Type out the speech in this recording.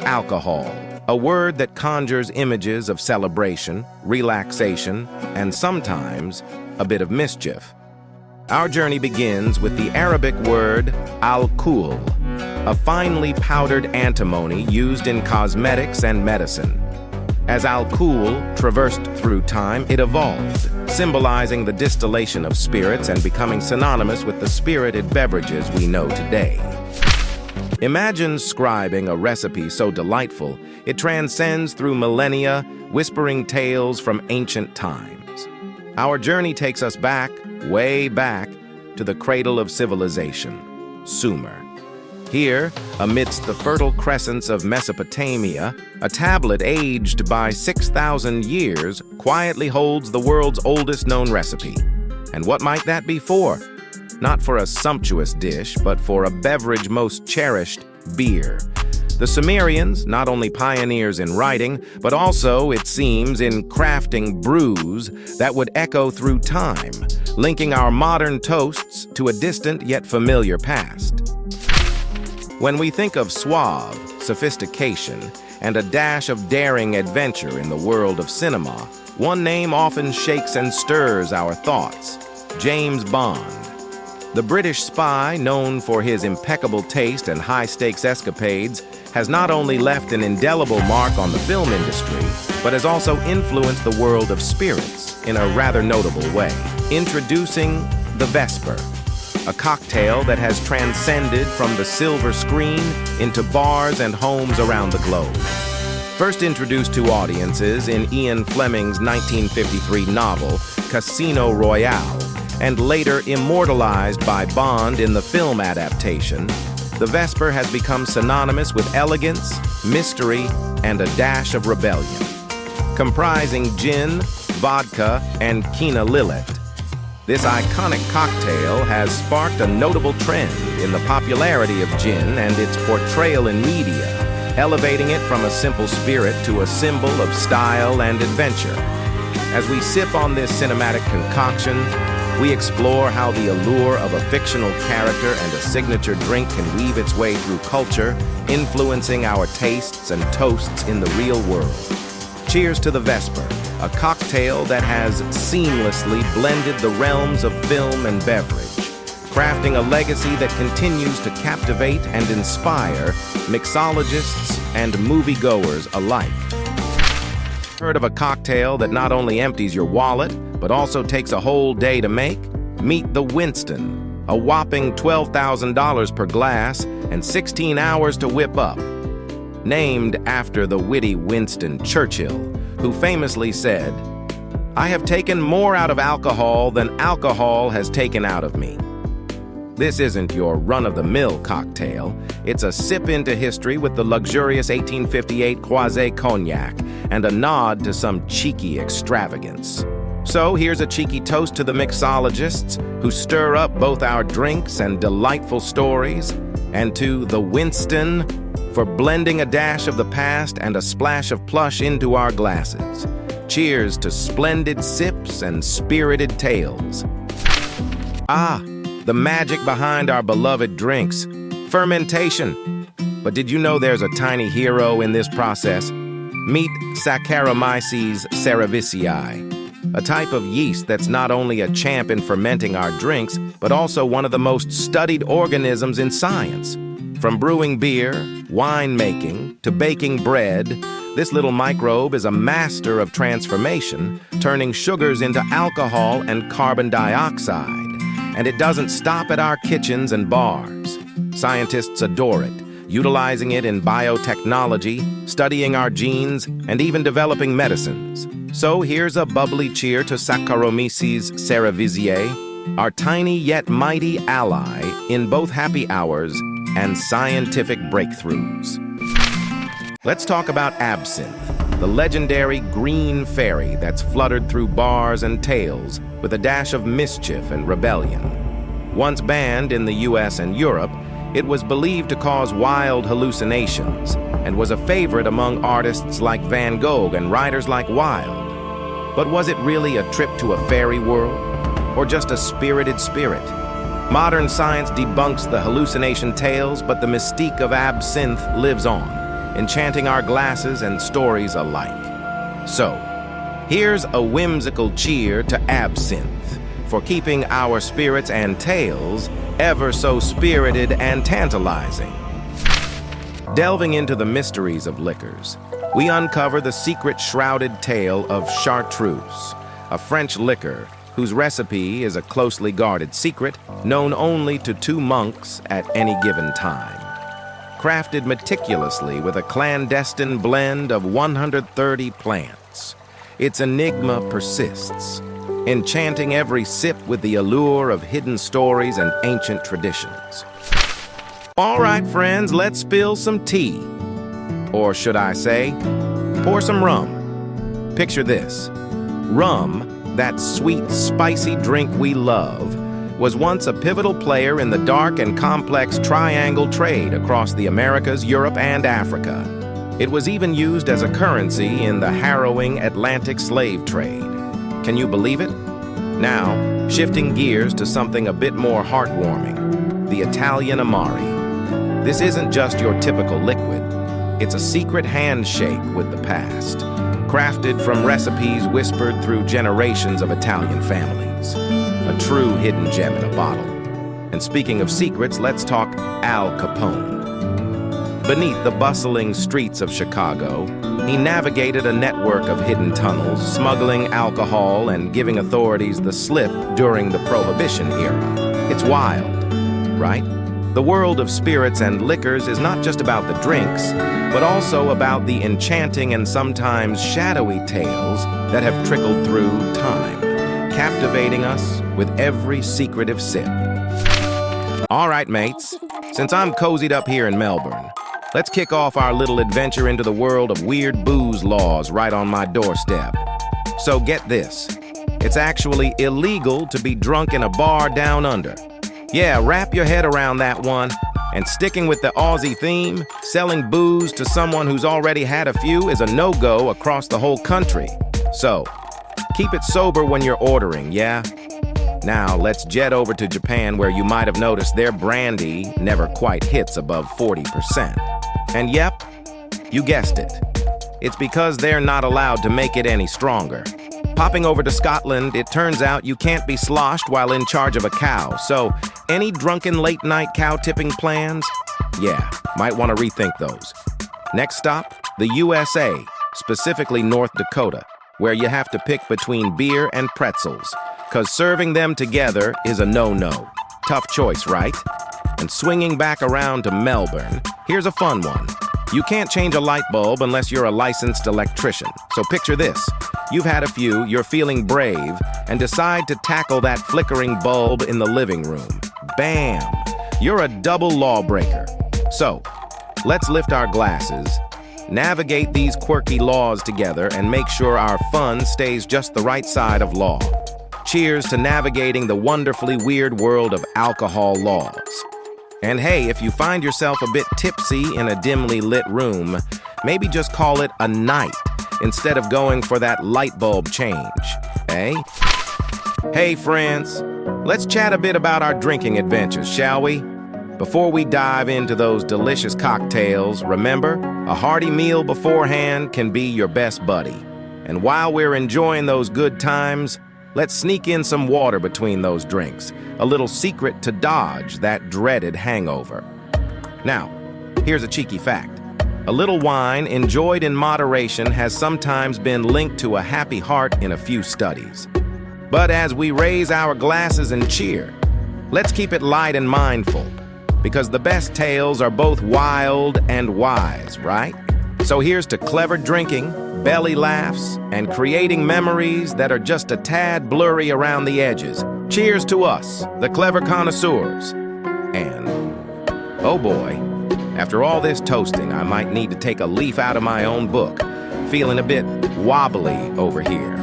alcohol, a word that conjures images of celebration, relaxation, and sometimes a bit of mischief. Our journey begins with the Arabic word al-kul, a finely powdered antimony used in cosmetics and medicine. As al-kul traversed through time, it evolved, symbolizing the distillation of spirits and becoming synonymous with the spirited beverages we know today. Imagine scribing a recipe so delightful, it transcends through millennia, whispering tales from ancient times. Our journey takes us back, way back, to the cradle of civilization, Sumer. Here, amidst the fertile crescents of Mesopotamia, a tablet aged by 6,000 years quietly holds the world's oldest known recipe. And what might that be for? Not for a sumptuous dish, but for a beverage most cherished, beer. The Sumerians, not only pioneers in writing, but also, it seems, in crafting brews that would echo through time, linking our modern toasts to a distant yet familiar past. When we think of suave, sophistication, and a dash of daring adventure in the world of cinema, one name often shakes and stirs our thoughts: James Bond. The British spy, known for his impeccable taste and high-stakes escapades, has not only left an indelible mark on the film industry, but has also influenced the world of spirits in a rather notable way. Introducing the Vesper, a cocktail that has transcended from the silver screen into bars and homes around the globe. First introduced to audiences in Ian Fleming's 1953 novel, Casino Royale, and later immortalized by Bond in the film adaptation, the Vesper has become synonymous with elegance, mystery, and a dash of rebellion. Comprising gin, vodka, and Kina Lillet, this iconic cocktail has sparked a notable trend in the popularity of gin and its portrayal in media, elevating it from a simple spirit to a symbol of style and adventure. As we sip on this cinematic concoction, we explore how the allure of a fictional character and a signature drink can weave its way through culture, influencing our tastes and toasts in the real world. Cheers to the Vesper, a cocktail that has seamlessly blended the realms of film and beverage, crafting a legacy that continues to captivate and inspire mixologists and moviegoers alike. Heard of a cocktail that not only empties your wallet, but also takes a whole day to make? Meet the Winston, a whopping $12,000 per glass and 16 hours to whip up. Named after the witty Winston Churchill, who famously said, "I have taken more out of alcohol than alcohol has taken out of me." This isn't your run-of-the-mill cocktail. It's a sip into history with the luxurious 1858 Croisset Cognac and a nod to some cheeky extravagance. So here's a cheeky toast to the mixologists who stir up both our drinks and delightful stories, and to the Winston for blending a dash of the past and a splash of plush into our glasses. Cheers to splendid sips and spirited tales. Ah, the magic behind our beloved drinks. Fermentation. But did you know there's a tiny hero in this process? Meet Saccharomyces cerevisiae, a type of yeast that's not only a champ in fermenting our drinks, but also one of the most studied organisms in science. From brewing beer, winemaking, to baking bread, this little microbe is a master of transformation, turning sugars into alcohol and carbon dioxide. And it doesn't stop at our kitchens and bars. Scientists adore it, utilizing it in biotechnology, studying our genes, and even developing medicines. So here's a bubbly cheer to Saccharomyces cerevisiae, our tiny yet mighty ally in both happy hours and scientific breakthroughs. Let's talk about absinthe, the legendary green fairy that's fluttered through bars and tales with a dash of mischief and rebellion. Once banned in the US and Europe, it was believed to cause wild hallucinations and was a favorite among artists like Van Gogh and writers like Wilde. But was it really a trip to a fairy world, or just a spirited spirit? Modern science debunks the hallucination tales, but the mystique of absinthe lives on, enchanting our glasses and stories alike. So, here's a whimsical cheer to absinthe for keeping our spirits and tales ever so spirited and tantalizing. Delving into the mysteries of liquors, we uncover the secret-shrouded tale of chartreuse, a French liquor whose recipe is a closely guarded secret known only to 2 monks at any given time. Crafted meticulously with a clandestine blend of 130 plants, its enigma persists, enchanting every sip with the allure of hidden stories and ancient traditions. All right, friends, let's spill some tea. Or should I say, pour some rum. Picture this. Rum, that sweet, spicy drink we love, was once a pivotal player in the dark and complex triangle trade across the Americas, Europe, and Africa. It was even used as a currency in the harrowing Atlantic slave trade. Can you believe it? Now, shifting gears to something a bit more heartwarming, the Italian Amari. This isn't just your typical liquid. It's a secret handshake with the past, crafted from recipes whispered through generations of Italian families. A true hidden gem in a bottle. And speaking of secrets, let's talk Al Capone. Beneath the bustling streets of Chicago, he navigated a network of hidden tunnels, smuggling alcohol and giving authorities the slip during the Prohibition era. It's wild, right? The world of spirits and liquors is not just about the drinks, but also about the enchanting and sometimes shadowy tales that have trickled through time, captivating us with every secretive sip. All right, mates, since I'm cozied up here in Melbourne, let's kick off our little adventure into the world of weird booze laws right on my doorstep. So get this, it's actually illegal to be drunk in a bar down under. Yeah, wrap your head around that one. And sticking with the Aussie theme, selling booze to someone who's already had a few is a no-go across the whole country. So, keep it sober when you're ordering, yeah? Now, let's jet over to Japan, where you might have noticed their brandy never quite hits above 40%. And yep, you guessed it. It's because they're not allowed to make it any stronger. Popping over to Scotland, it turns out you can't be sloshed while in charge of a cow, so any drunken late-night cow-tipping plans? Yeah, might want to rethink those. Next stop, the USA, specifically North Dakota, where you have to pick between beer and pretzels, because serving them together is a no-no. Tough choice, right? And swinging back around to Melbourne, here's a fun one. You can't change a light bulb unless you're a licensed electrician. So picture this. You've had a few, you're feeling brave, and decide to tackle that flickering bulb in the living room. Bam! You're a double lawbreaker. So, let's lift our glasses, navigate these quirky laws together, and make sure our fun stays just the right side of law. Cheers to navigating the wonderfully weird world of alcohol laws. And hey, if you find yourself a bit tipsy in a dimly lit room, maybe just call it a night instead of going for that light bulb change, eh? Hey friends, let's chat a bit about our drinking adventures, shall we? Before we dive into those delicious cocktails, remember, a hearty meal beforehand can be your best buddy. And while we're enjoying those good times, let's sneak in some water between those drinks, a little secret to dodge that dreaded hangover. Now, here's a cheeky fact. A little wine enjoyed in moderation has sometimes been linked to a happy heart in a few studies. But as we raise our glasses and cheer, let's keep it light and mindful, because the best tales are both wild and wise, right? So here's to clever drinking, belly laughs, and creating memories that are just a tad blurry around the edges. Cheers to us, the clever connoisseurs. And, oh boy, after all this toasting, I might need to take a leaf out of my own book. Feeling a bit wobbly over here.